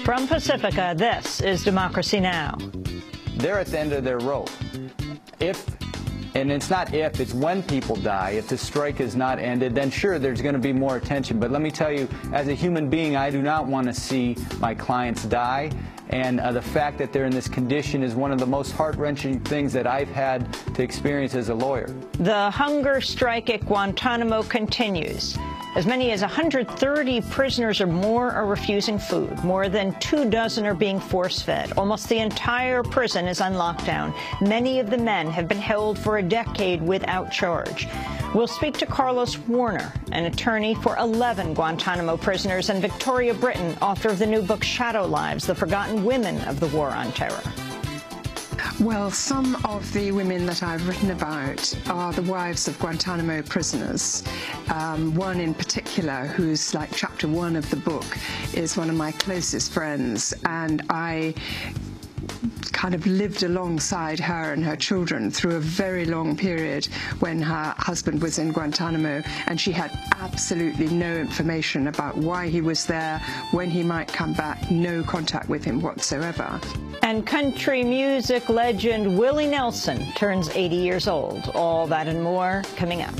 From Pacifica, this is Democracy Now! They're at the end of their rope. And it's not if, it's when people die. If the strike is not ended, then sure, there's going to be more attention. But let me tell you, as a human being, I do not want to see my clients die. And the fact that they're in this condition is one of the most heart-wrenching things that I've had to experience as a lawyer. The hunger strike at Guantanamo continues. As many as 130 prisoners or more are refusing food. More than 24 are being force-fed. Almost the entire prison is on lockdown. Many of the men have been held for a decade without charge. We'll speak to Carlos Warner, an attorney for 11 Guantanamo prisoners, and Victoria Britton, author of the new book Shadow Lives, The Forgotten Women of the War on Terror. Well, some of the women that I've written about are the wives of Guantanamo prisoners. One in particular, who's like chapter 1 of the book, is one of my closest friends, and I kind of lived alongside her and her children through a very long period when her husband was in Guantanamo, and she had absolutely no information about why he was there, when he might come back, no contact with him whatsoever. And country music legend Willie Nelson turns 80 years old. All that and more coming up.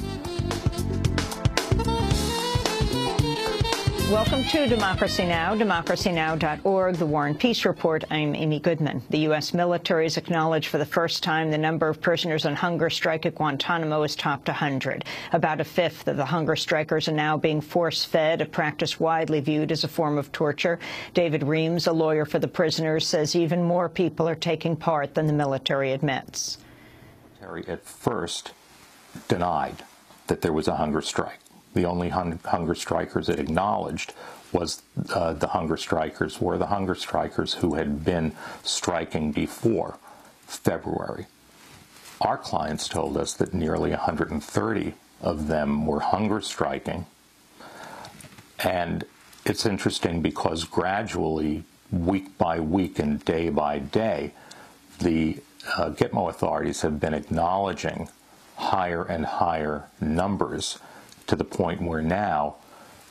Welcome to Democracy Now!, democracynow.org, The War and Peace Report. I'm Amy Goodman. The U.S. military has acknowledged for the first time the number of prisoners on hunger strike at Guantanamo has topped 100. About a fifth of the hunger strikers are now being force-fed, a practice widely viewed as a form of torture. David Reams, a lawyer for the prisoners, says even more people are taking part than the military admits. The military at first denied that there was a hunger strike. The only hunger strikers it acknowledged was the hunger strikers who had been striking before February. Our clients told us that nearly 130 of them were hunger striking. And it's interesting because gradually, week by week and day by day, the Gitmo authorities have been acknowledging higher and higher numbers, to the point where now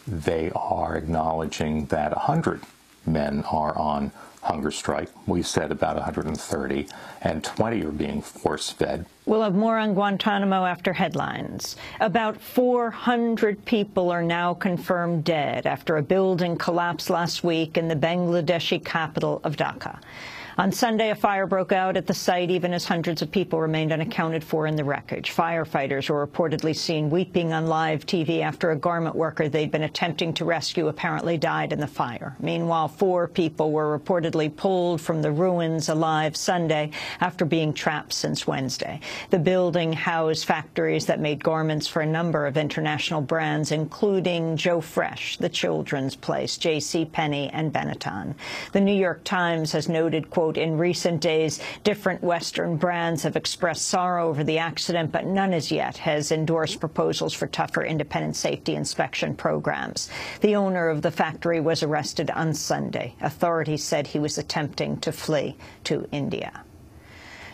they are acknowledging that 100 men are on hunger strike. We said about 130, and 20 are being force-fed. We'll have more on Guantanamo after headlines. About 400 people are now confirmed dead after a building collapsed last week in the Bangladeshi capital of Dhaka. On Sunday, a fire broke out at the site, even as hundreds of people remained unaccounted for in the wreckage. Firefighters were reportedly seen weeping on live TV after a garment worker they'd been attempting to rescue apparently died in the fire. Meanwhile, 4 people were reportedly pulled from the ruins alive Sunday after being trapped since Wednesday. The building housed factories that made garments for a number of international brands, including Joe Fresh, The Children's Place, JCPenney, and Benetton. The New York Times has noted, quote, in recent days, different Western brands have expressed sorrow over the accident, but none as yet has endorsed proposals for tougher independent safety inspection programs. The owner of the factory was arrested on Sunday. Authorities said he was attempting to flee to India.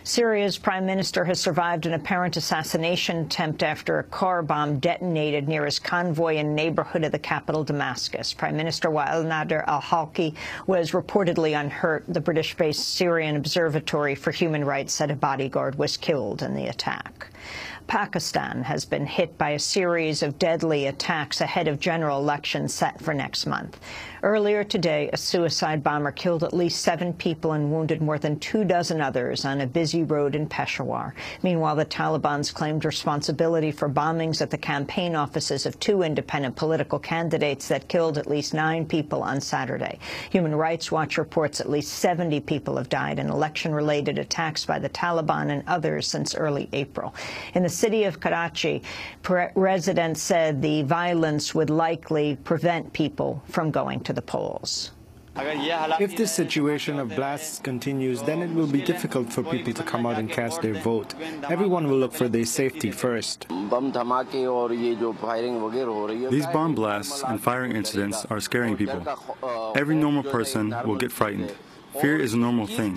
Syria's prime minister has survived an apparent assassination attempt after a car bomb detonated near his convoy in a neighborhood of the capital, Damascus. Prime Minister Wael Nader al-Halki was reportedly unhurt. The British-based Syrian Observatory for Human Rights said a bodyguard was killed in the attack. Pakistan has been hit by a series of deadly attacks ahead of general elections set for next month. Earlier today, a suicide bomber killed at least 7 people and wounded more than 24 others on a busy road in Peshawar. Meanwhile, the Taliban's claimed responsibility for bombings at the campaign offices of 2 independent political candidates that killed at least 9 people on Saturday. Human Rights Watch reports at least 70 people have died in election-related attacks by the Taliban and others since early April. In the city of Karachi, residents said the violence would likely prevent people from going to the polls. If this situation of blasts continues, then it will be difficult for people to come out and cast their vote. Everyone will look for their safety first. These bomb blasts and firing incidents are scaring people. Every normal person will get frightened. Fear is a normal thing.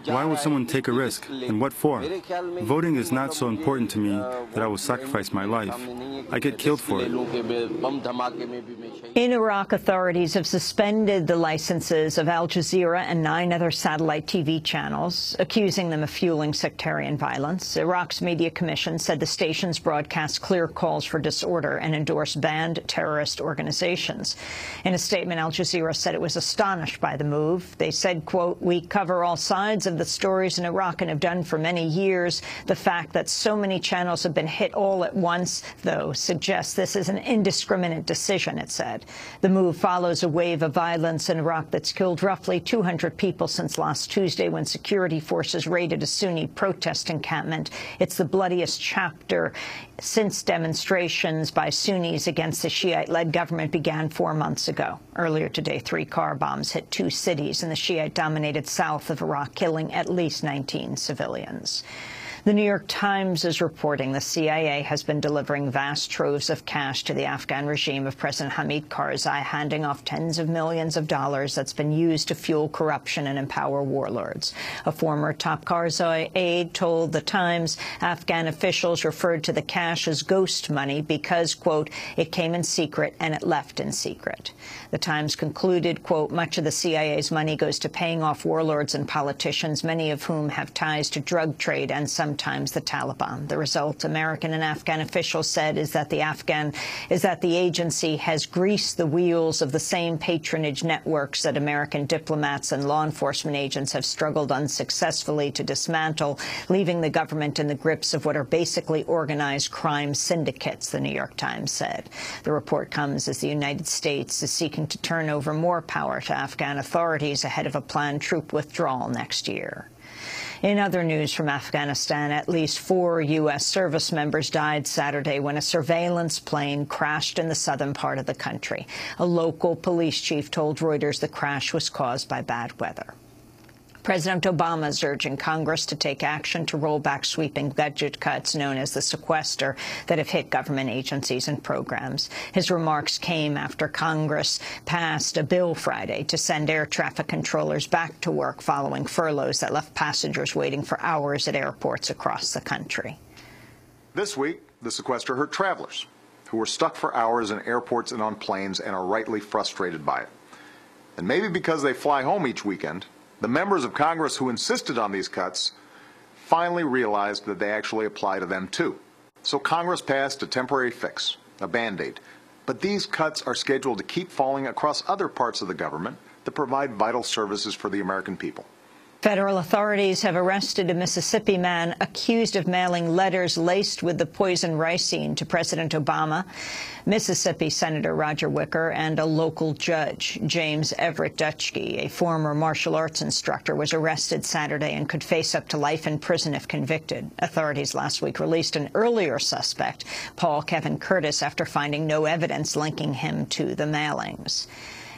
Why would someone take a risk, and what for? Voting is not so important to me that I will sacrifice my life. I get killed for it. In Iraq, authorities have suspended the licenses of Al Jazeera and 9 other satellite TV channels, accusing them of fueling sectarian violence. Iraq's Media Commission said the stations broadcast clear calls for disorder and endorsed banned terrorist organizations. In a statement, Al Jazeera said it was astonished by the move. They said, quote, "We cover all sides of the stories in Iraq and have done for many years. The fact that so many channels have been hit all at once, though, suggests this is an indiscriminate decision," it said. The move follows a wave of violence in Iraq that's killed roughly 200 people since last Tuesday when security forces raided a Sunni protest encampment. It's the bloodiest chapter since demonstrations by Sunnis against the Shiite-led government began 4 months ago. Earlier today, 3 car bombs hit 2 cities in the Shiite-dominated south of Iraq, killing at least 19 civilians. The New York Times is reporting the CIA has been delivering vast troves of cash to the Afghan regime of President Hamid Karzai, handing off tens of millions of dollars that's been used to fuel corruption and empower warlords. A former top Karzai aide told the Times Afghan officials referred to the cash as ghost money because, quote, "it came in secret and it left in secret." The Times concluded, quote, "much of the CIA's money goes to paying off warlords and politicians, many of whom have ties to drug trade and sometimes the Taliban." The result, American and Afghan officials said, is that the agency has greased the wheels of the same patronage networks that American diplomats and law enforcement agents have struggled unsuccessfully to dismantle, leaving the government in the grips of what are basically organized crime syndicates, the New York Times said. The report comes as the United States is seeking to turn over more power to Afghan authorities ahead of a planned troop withdrawal next year. In other news from Afghanistan, at least 4 U.S. service members died Saturday when a surveillance plane crashed in the southern part of the country. A local police chief told Reuters the crash was caused by bad weather. President Obama is urging Congress to take action to roll back sweeping budget cuts known as the sequester that have hit government agencies and programs. His remarks came after Congress passed a bill Friday to send air traffic controllers back to work following furloughs that left passengers waiting for hours at airports across the country. This week, the sequester hurt travelers who were stuck for hours in airports and on planes and are rightly frustrated by it. And maybe because they fly home each weekend, the members of Congress who insisted on these cuts finally realized that they actually apply to them too. So Congress passed a temporary fix, a Band-Aid. But these cuts are scheduled to keep falling across other parts of the government that provide vital services for the American people. Federal authorities have arrested a Mississippi man accused of mailing letters laced with the poison ricin to President Obama, Mississippi Senator Roger Wicker, and a local judge. James Everett Dutschke, a former martial arts instructor, was arrested Saturday and could face up to life in prison if convicted. Authorities last week released an earlier suspect, Paul Kevin Curtis, after finding no evidence linking him to the mailings.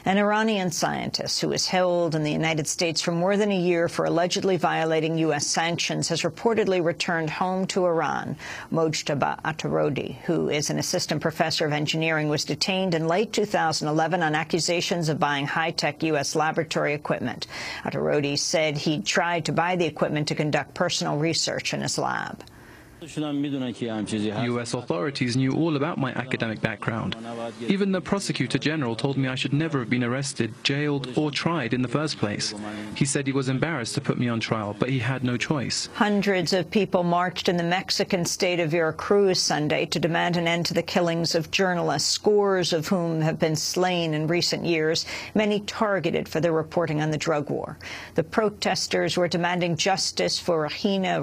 An Iranian scientist who was held in the United States for more than a year for allegedly violating U.S. sanctions has reportedly returned home to Iran. Mojtaba Atarodi, who is an assistant professor of engineering, was detained in late 2011 on accusations of buying high-tech U.S. laboratory equipment. Atarodi said he'd tried to buy the equipment to conduct personal research in his lab. U.S. authorities knew all about my academic background. Even the prosecutor general told me I should never have been arrested, jailed, or tried in the first place. He said he was embarrassed to put me on trial, but he had no choice. Hundreds of people marched in the Mexican state of Veracruz Sunday to demand an end to the killings of journalists, scores of whom have been slain in recent years, many targeted for their reporting on the drug war. The protesters were demanding justice for Regina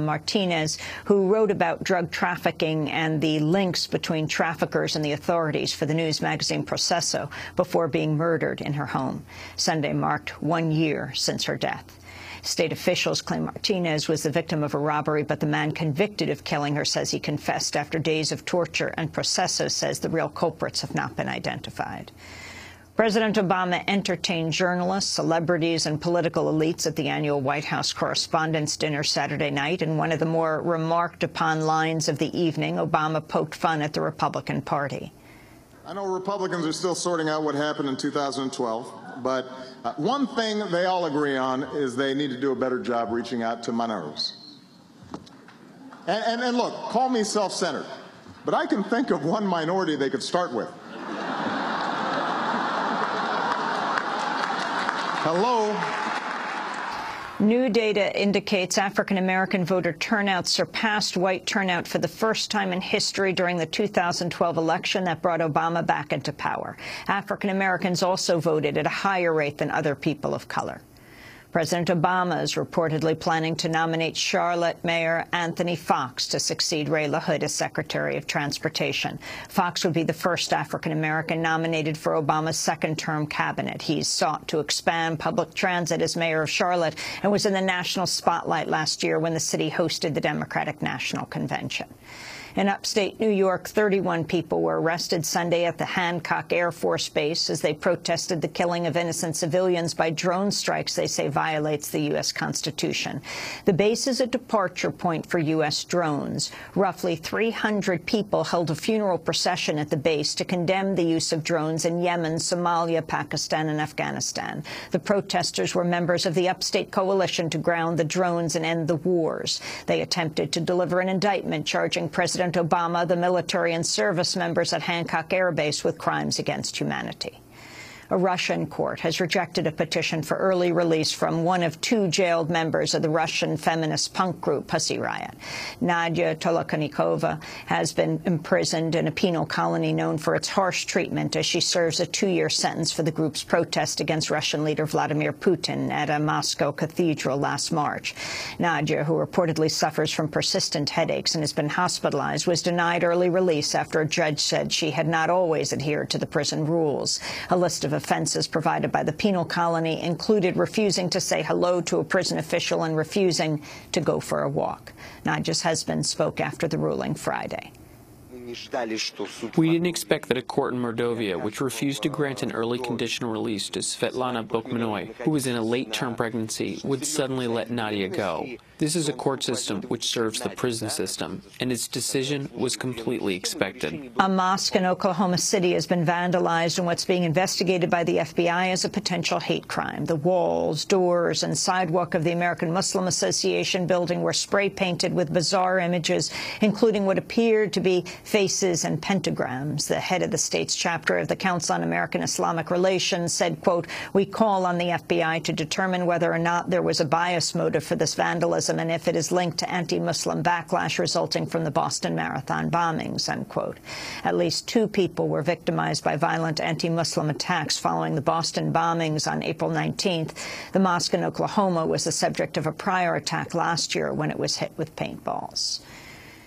Martinez, who wrote about drug trafficking and the links between traffickers and the authorities for the news magazine Proceso before being murdered in her home. Sunday marked 1 year since her death. State officials claim Martinez was the victim of a robbery, but the man convicted of killing her says he confessed after days of torture, and Proceso says the real culprits have not been identified. President Obama entertained journalists, celebrities, and political elites at the annual White House Correspondents' Dinner Saturday night. In one of the more remarked-upon lines of the evening, Obama poked fun at the Republican Party. I know Republicans are still sorting out what happened in 2012, but one thing they all agree on is they need to do a better job reaching out to minorities. And look, call me self-centered, but I can think of one minority they could start with. Hello? New data indicates African-American voter turnout surpassed white turnout for the first time in history during the 2012 election that brought Obama back into power. African-Americans also voted at a higher rate than other people of color. President Obama is reportedly planning to nominate Charlotte Mayor Anthony Foxx to succeed Ray LaHood as Secretary of Transportation. Foxx would be the first African-American nominated for Obama's second-term cabinet. He's sought to expand public transit as mayor of Charlotte and was in the national spotlight last year when the city hosted the Democratic National Convention. In upstate New York, 31 people were arrested Sunday at the Hancock Air Force Base as they protested the killing of innocent civilians by drone strikes they say violates the U.S. Constitution. The base is a departure point for U.S. drones. Roughly 300 people held a funeral procession at the base to condemn the use of drones in Yemen, Somalia, Pakistan, and Afghanistan. The protesters were members of the Upstate Coalition to ground the drones and end the wars. They attempted to deliver an indictment charging President Obama, the military and service members at Hancock Air Base with crimes against humanity. A Russian court has rejected a petition for early release from one of two jailed members of the Russian feminist punk group Pussy Riot. Nadia Tolokonikova has been imprisoned in a penal colony known for its harsh treatment as she serves a 2-year sentence for the group's protest against Russian leader Vladimir Putin at a Moscow cathedral last March. Nadia, who reportedly suffers from persistent headaches and has been hospitalized, was denied early release after a judge said she had not always adhered to the prison rules. A list of offenses provided by the penal colony included refusing to say hello to a prison official and refusing to go for a walk. Nadia's husband spoke after the ruling Friday. We didn't expect that a court in Mordovia, which refused to grant an early conditional release to Svetlana Bokmanoy, who was in a late-term pregnancy, would suddenly let Nadia go. This is a court system which serves the prison system, and its decision was completely expected. A mosque in Oklahoma City has been vandalized in what's being investigated by the FBI as a potential hate crime. The walls, doors, and sidewalk of the American Muslim Association building were spray-painted with bizarre images, including what appeared to be faces and pentagrams. The head of the state's chapter of the Council on American Islamic Relations said, quote, "We call on the FBI to determine whether or not there was a bias motive for this vandalism and if it is linked to anti-Muslim backlash resulting from the Boston Marathon bombings," unquote. At least 2 people were victimized by violent anti-Muslim attacks following the Boston bombings on April 19th. The mosque in Oklahoma was the subject of a prior attack last year when it was hit with paintballs.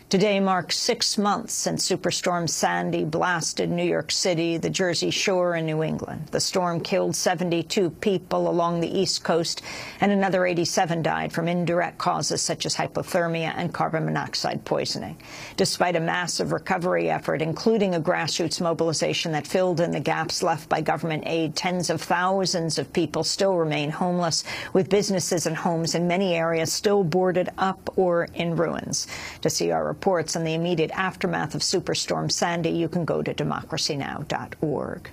Today marks 6 months since Superstorm Sandy blasted New York City, the Jersey Shore, and New England. The storm killed 72 people along the East Coast, and another 87 died from indirect causes such as hypothermia and carbon monoxide poisoning. Despite a massive recovery effort, including a grassroots mobilization that filled in the gaps left by government aid, tens of thousands of people still remain homeless, with businesses and homes in many areas still boarded up or in ruins. To see our reports on the immediate aftermath of Superstorm Sandy, you can go to democracynow.org.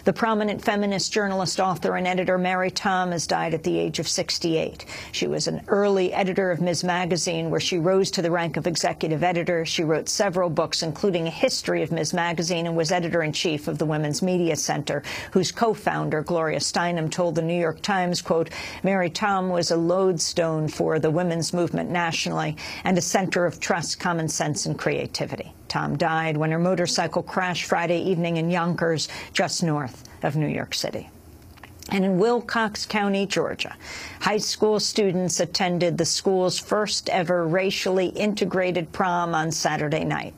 The prominent feminist journalist, author, and editor Mary Tom has died at the age of 68. She was an early editor of Ms. Magazine, where she rose to the rank of executive editor. She wrote several books, including a history of Ms. Magazine, and was editor-in-chief of the Women's Media Center, whose co-founder, Gloria Steinem, told the New York Times, quote, "Mary Tom was a lodestone for the women's movement nationally and a center of trust, common sense, and creativity." Tom died when her motorcycle crashed Friday evening in Yonkers, just north of New York City. And in Wilcox County, Georgia, high school students attended the school's first ever racially integrated prom on Saturday night.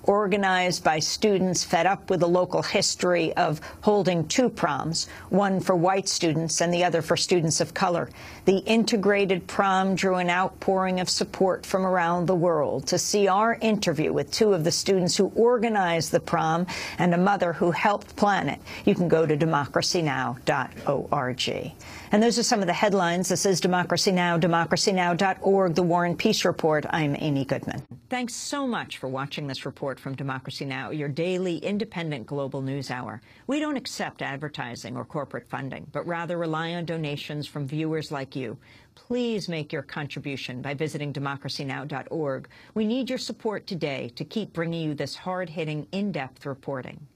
Organized by students fed up with the local history of holding 2 proms, one for white students and the other for students of color. The integrated prom drew an outpouring of support from around the world. To see our interview with 2 of the students who organized the prom and a mother who helped plan it, you can go to democracynow.org. And those are some of the headlines. This is Democracy Now!, democracynow.org, The War and Peace Report. I'm Amy Goodman. Thanks so much for watching this report support from Democracy Now!, your daily independent global news hour. We don't accept advertising or corporate funding, but rather rely on donations from viewers like you. Please make your contribution by visiting democracynow.org. We need your support today to keep bringing you this hard-hitting, in-depth reporting.